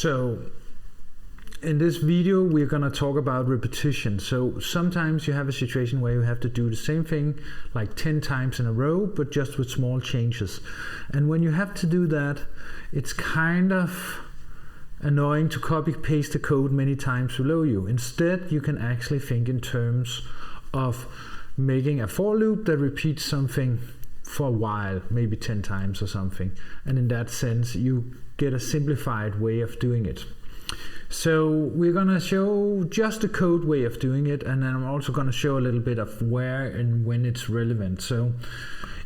So in this video we're going to talk about repetition. So sometimes you have a situation where you have to do the same thing like 10 times in a row, but just with small changes. And when you have to do that, it's kind of annoying to copy paste the code many times below you. Instead, you can actually think in terms of making a for loop that repeats something for a while, maybe 10 times or something. And in that sense, you get a simplified way of doing it. So we're going to show just the code way of doing it, and then I'm also going to show a little bit of where and when it's relevant. So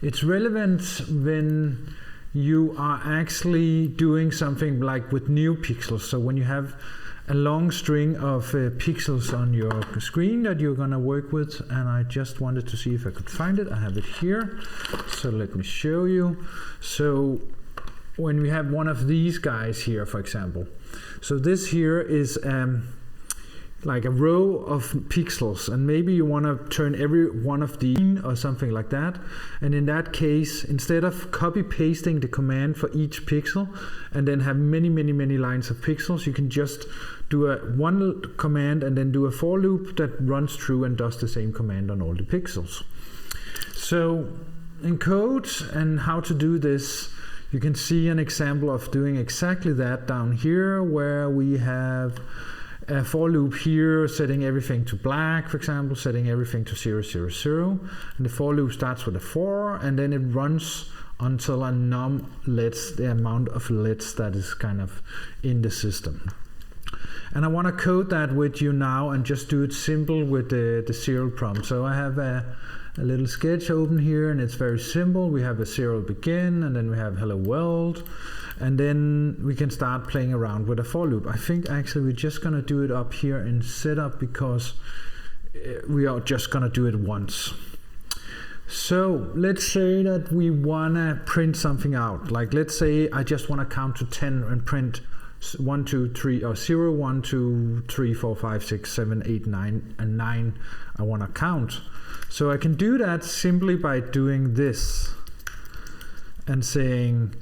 it's relevant when you are actually doing something like with new pixels. So when you have a long string of pixels on your screen that you're going to work with, and I just wanted to see if I could find it. I have it here, so let me show you. So when we have one of these guys here, for example, so this here is like a row of pixels, and maybe you want to turn every one of these or something like that. And in that case, instead of copy pasting the command for each pixel and then have many lines of pixels, you can just do one command and then do a for loop that runs through and does the same command on all the pixels. So in code and how to do this, you can see an example of doing exactly that down here, where we have a for loop here setting everything to black, for example, setting everything to 0, 0, 0. And the for loop starts with a 4, and then it runs until a num lets the amount of lets that is kind of in the system. And I want to code that with you now and just do it simple with the serial prompt. So I have a little sketch open here, and it's very simple. We have a serial begin, and then we have hello world, and then we can start playing around with a for loop. I think actually we're just going to do it up here in setup because we are just going to do it once. So let's say that we want to print something out. Like let's say I just want to count to 10 and print 1, 2, 3, or 0, 1, 2, 3, 4, 5, 6, 7, 8, 9, and 9 I want to count. So I can do that simply by doing this and saying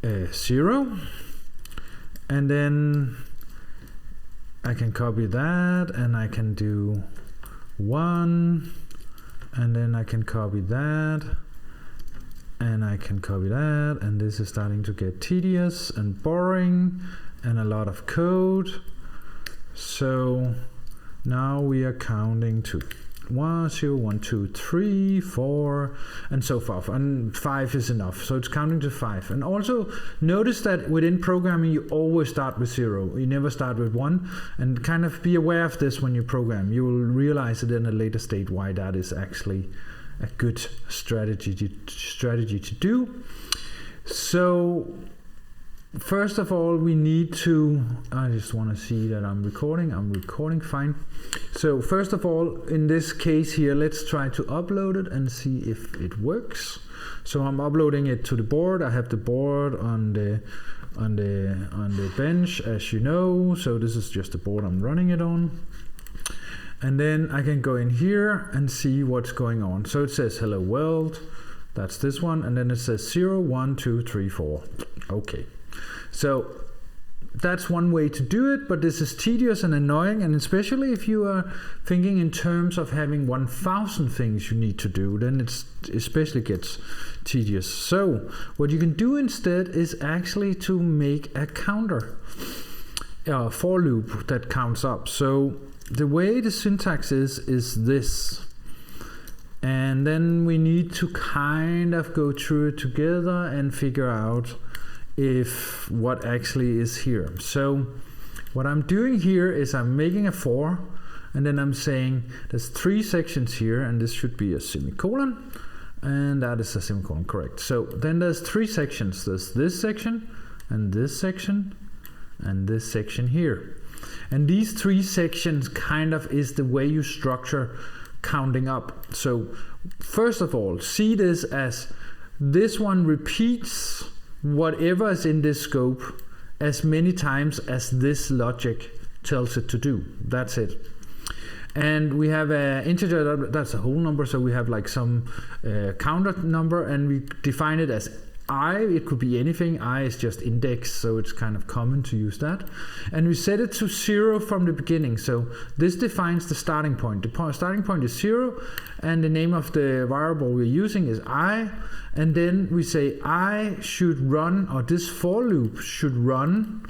0, and then I can copy that, and I can do 1, and then I can copy that, and I can copy that, and this is starting to get tedious and boring and a lot of code. So now we are counting to 1, 0, 1, 2, 3, 4, and so forth, and 5 is enough. So it's counting to 5. And also notice that within programming you always start with 0. You never start with 1, and kind of be aware of this when you program. You will realize it in a later state why that is actually a good strategy to do. So first of all, we need to, I just want to see that I'm recording fine. So first of all, in this case here, let's try to upload it and see if it works. So I'm uploading it to the board. I have the board on the bench, as you know. So this is just the board I'm running it on. And then I can go in here and see what's going on. So it says hello world, that's this one, and then it says 0, 1, 2, 3, 4. Okay. So that's one way to do it, but this is tedious and annoying, and especially if you are thinking in terms of having 1,000 things you need to do, then it especially gets tedious. So what you can do instead is actually to make a counter, for loop that counts up. So the way the syntax is this, and then we need to kind of go through it together and figure out if what actually is here. So what I'm doing here is I'm making a for, and then I'm saying there's 3 sections here, and this should be a semicolon, and that is a semicolon, correct. So then there's 3 sections. There's this section, and this section, and this section here. And these 3 sections kind of is the way you structure counting up. So first of all, see this as this one repeats whatever is in this scope as many times as this logic tells it to do. That's it. And we have an integer that's a whole number, so we have like some counter number, and we define it as I, it could be anything. I is just index, so it's kind of common to use that. And we set it to 0 from the beginning. So this defines the starting point. The starting point is 0, and the name of the variable we're using is I. And then we say I should run, or this for loop should run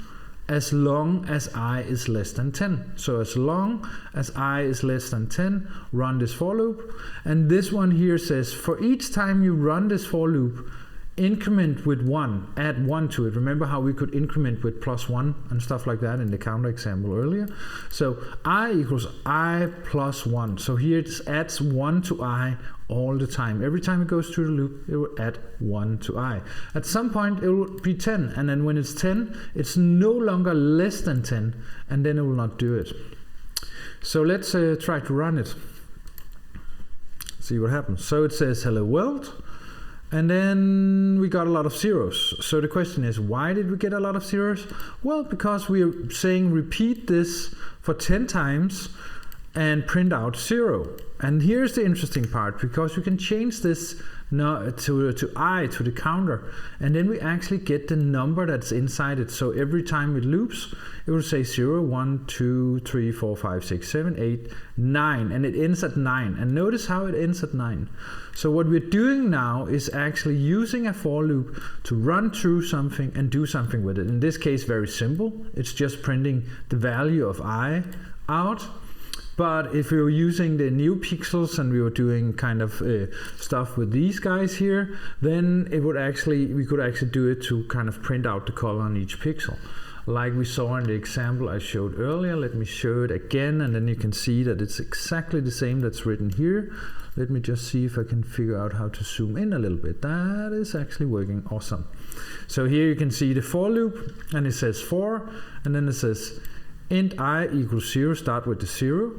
as long as I is less than 10. So as long as I is less than 10, run this for loop. And this one here says for each time you run this for loop, increment with 1, add 1 to it. Remember how we could increment with +1 and stuff like that in the counter example earlier? So I equals I plus 1. So here it adds 1 to I all the time. Every time it goes through the loop, it will add 1 to I. At some point it will be 10, and then when it's 10, it's no longer less than 10, and then it will not do it. So let's try to run it. See what happens. So it says hello world. And then we got a lot of zeros. So the question is, why did we get a lot of zeros? Well, because we are saying repeat this for 10 times and print out 0. And here's the interesting part, because we can change this to I, to the counter, and then we actually get the number that's inside it. So every time it loops, it will say 0, 1, 2, 3, 4, 5, 6, 7, 8, 9, and it ends at 9. And notice how it ends at 9. So what we're doing now is actually using a for loop to run through something and do something with it. In this case, very simple. It's just printing the value of I out. But if we were using the new pixels and we were doing kind of stuff with these guys here, then we could actually do it to kind of print out the color on each pixel. Like we saw in the example I showed earlier. Let me show it again, and then you can see that it's exactly the same that's written here. Let me just see if I can figure out how to zoom in a little bit. That is actually working awesome. So here you can see the for loop, and it says for, and then it says int I equals 0, start with the 0,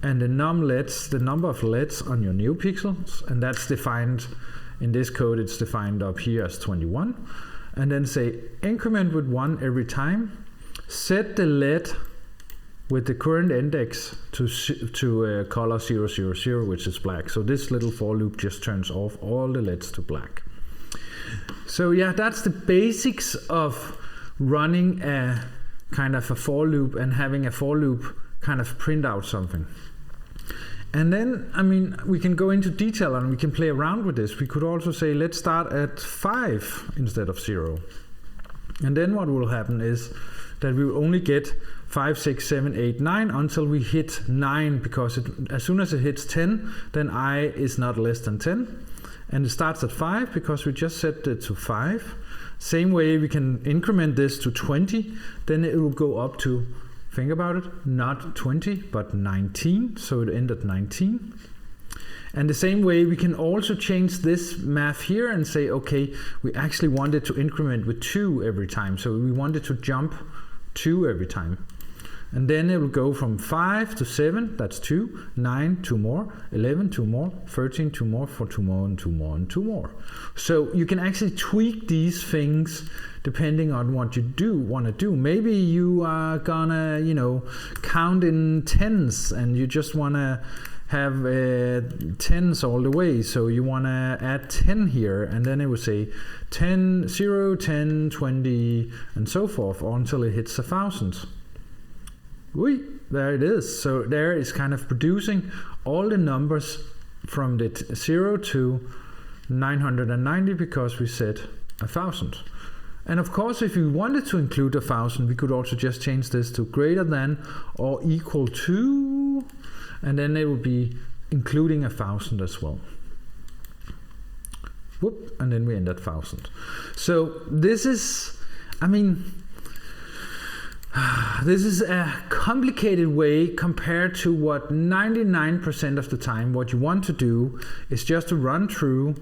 and the number of lets on your new pixels, and that's defined in this code, it's defined up here as 21. And then say increment with 1 every time, set the let with the current index to color 0, 0, 0, which is black. So this little for loop just turns off all the lets to black. So yeah, that's the basics of running a kind of a for loop and having a for loop kind of print out something. And then, I mean, we can go into detail and we can play around with this. We could also say, let's start at 5 instead of 0. And then what will happen is that we will only get 5, 6, 7, 8, 9 until we hit 9, because as soon as it hits 10, then I is not less than 10. And it starts at 5 because we just set it to 5. Same way we can increment this to 20, then it will go up to, think about it, not 20 but 19, so it ends at 19. And the same way we can also change this math here and say, okay, we actually wanted to increment with 2 every time, so we wanted to jump 2 every time. And then it will go from 5 to 7, that's 2, 9, 2 more, 11, 2 more, 13, 2 more, 4, 2 more, and 2 more, and 2 more. So you can actually tweak these things depending on what you want to do. Maybe you are gonna, count in tens and you just want to have tens all the way. So you want to add 10 here, and then it will say 10, 0, 10, 20, and so forth until it hits 1,000. There it is. So there is kind of producing all the numbers from the 0 to 990 because we said 1,000. And of course, if we wanted to include 1,000, we could also just change this to greater than or equal to, and then it will be including 1,000 as well. And then we end at 1,000. So this is, this is a complicated way compared to what 99% of the time what you want to do is just to run through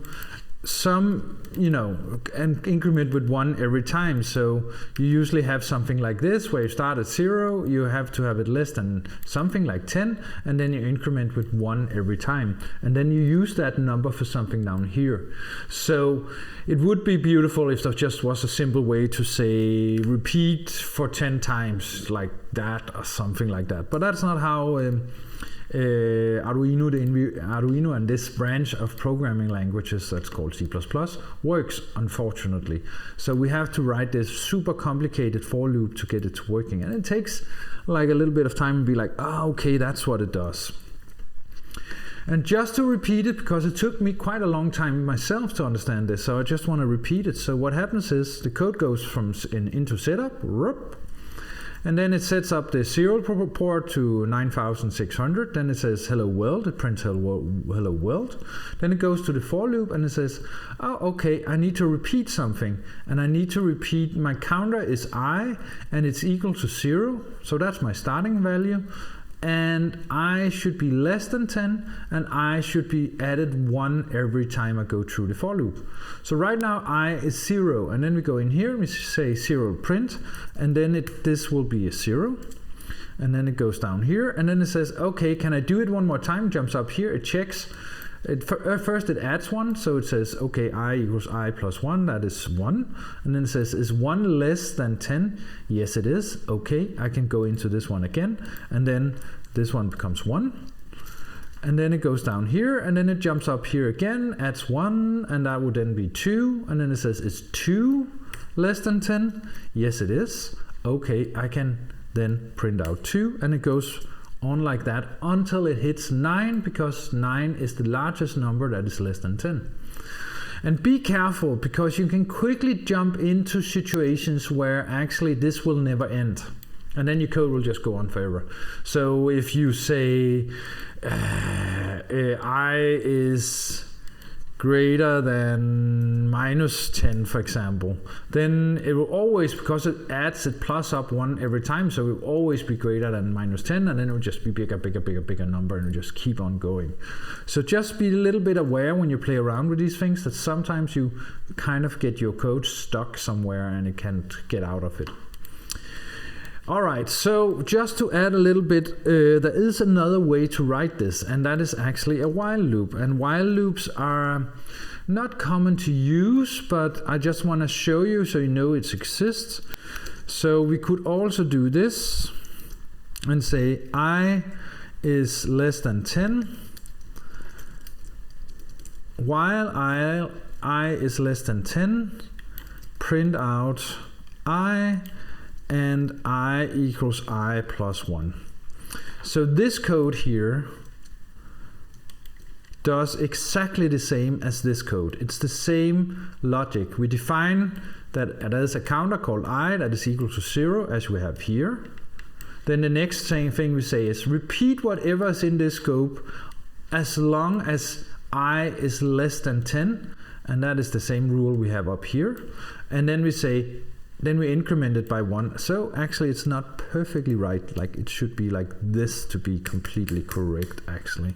some, and increment with 1 every time. So you usually have something like this where you start at 0, you have to have it less than something like 10, and then you increment with 1 every time. And then you use that number for something down here. So it would be beautiful if there just was a simple way to say repeat for 10 times like that or something like that. But that's not how Arduino and this branch of programming languages that's called C++ works, unfortunately. So we have to write this super complicated for loop to get it working, and it takes like a little bit of time and be like, oh, okay, that's what it does. And just to repeat it, because it took me quite a long time myself to understand this, so I just want to repeat it. So what happens is the code goes into setup, and then it sets up the serial port to 9600. Then it says hello world, it prints hello world. Then it goes to the for loop and it says, oh, okay, I need to repeat something. And I need to repeat, my counter is I and it's equal to 0. So that's my starting value. And I should be less than 10, and I should be added 1 every time I go through the for loop. So right now I is 0, and then we go in here and we say 0 print, and then this will be a 0. And then it goes down here, and then it says, okay, can I do it one more time? Jumps up here, it checks. First it adds 1, so it says, okay, I equals I plus 1, that is 1. And then it says, is 1 less than 10? Yes, it is. Okay, I can go into this one again, and then this one becomes 1. And then it goes down here, and then it jumps up here again, adds 1, and that would then be 2. And then it says, is 2 less than 10? Yes, it is. Okay, I can then print out 2, and it goes on like that until it hits 9, because 9 is the largest number that is less than 10. And be careful, because you can quickly jump into situations where actually this will never end, and then your code will just go on forever. So if you say I is greater than -10, for example, then it will always, because it adds it plus up 1 every time, so it will always be greater than -10, and then it will just be bigger number, and it will just keep on going. So just be a little bit aware when you play around with these things that sometimes you kind of get your code stuck somewhere and it can't get out of it. Alright, so just to add a little bit, there is another way to write this, and that is actually a while loop. And while loops are not common to use, but I just want to show you so you know it exists. So we could also do this and say I is less than 10, while I is less than 10, print out I, and I equals I plus 1. So this code here does exactly the same as this code. It's the same logic. We define that there's a counter called I that is equal to 0, as we have here. Then the next thing we say is repeat whatever is in this scope as long as I is less than 10, and that is the same rule we have up here. And then we say, then we increment it by 1. So actually it's not perfectly right, like it should be like this to be completely correct actually.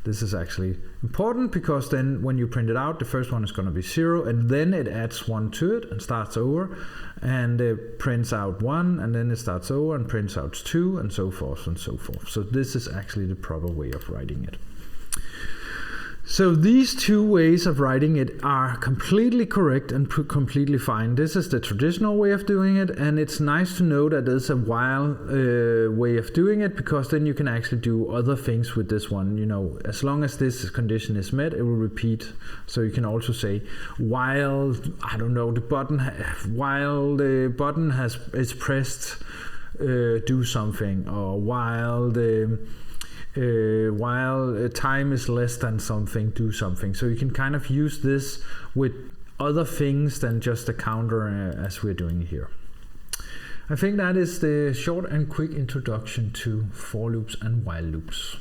This is actually important, because then when you print it out, the first one is going to be 0, and then it adds 1 to it and starts over, and it prints out 1, and then it starts over and prints out 2, and so forth and so forth. So this is actually the proper way of writing it. So these two ways of writing it are completely correct and completely fine. This is the traditional way of doing it, and it's nice to know that there's a while way of doing it, because then you can actually do other things with this one. You know, as long as this condition is met, it will repeat. So you can also say while, I don't know, while the button is pressed, do something, or while time is less than something, do something. So you can kind of use this with other things than just a counter as we're doing here. I think that is the short and quick introduction to for loops and while loops.